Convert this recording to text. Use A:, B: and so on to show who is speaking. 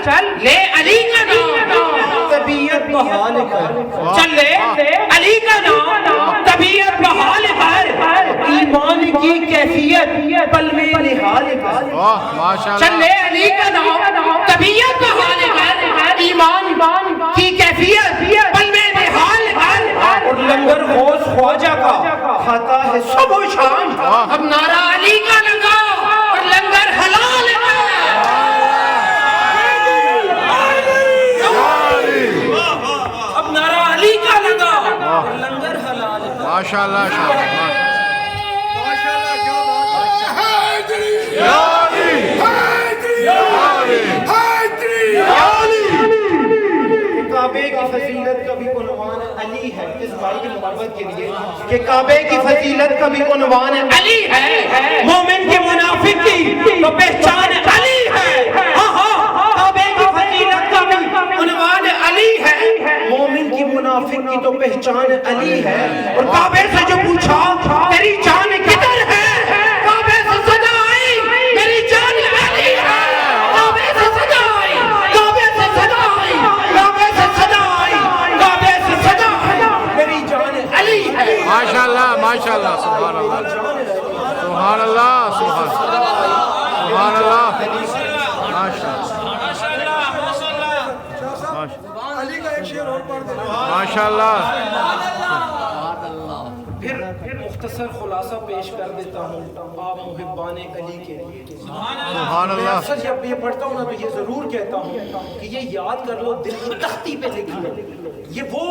A: چل لے علی کا نام
B: طبیعت بحال کر،
A: چل لے علی کا نام طبیعت بحال کر،
B: ایمان کی کیفیت پل میں نہال کر،
A: چل لے علی کا نام طبیعت بحال کر، ایمان کی کیفیت پل میں نہال کر،
B: اور لنگر غوث خواجہ کا کھاتا ہے صبح و شام،
A: اب نعرہ علی کا لگا اور لنگر حلال ہے، اب نعرہ علی کا لگا اور لنگر حلال ہے۔
C: ماشاءاللہ
B: کعبے کی فضیلت کا بھی عنوان علی ہے، اس بھائی کی محبت کے لیے کہ کعبے کی فضیلت کا بھی عنوان
A: علی ہے، مومن کے منافق کی تو پہچان علی ہے، کعبے کی فضیلت کا بھی عنوان علی ہے،
B: مومن کی منافق کی تو پہچان علی ہے،
A: اور کعبے سے جو پوچھا تیری جان کدھر ہے، کعبے سے صدا آئی میری جان علی ہے، کعبے سے صدا آئی، کعبے سے صدا آئی، کعبے سے صدا آئی، کعبے سے صدا آئی،
B: میری جان
A: علی ہے۔
C: ماشاءاللہ ماشاءاللہ سبحان اللہ سبحان اللہ سبحان اللہ ماشاءاللہ
B: پھر مختصر خلاصہ پیش کر دیتا ہوں آپ محبان علی کے لیے۔
C: سبحان
B: میں
C: اللہ
B: اکثر جب یہ پڑھتا ہوں نا تو یہ ضرور کہتا ہوں کہ یہ یاد کر لو، دل کی تختی پہ لکھ لو، یہ وہ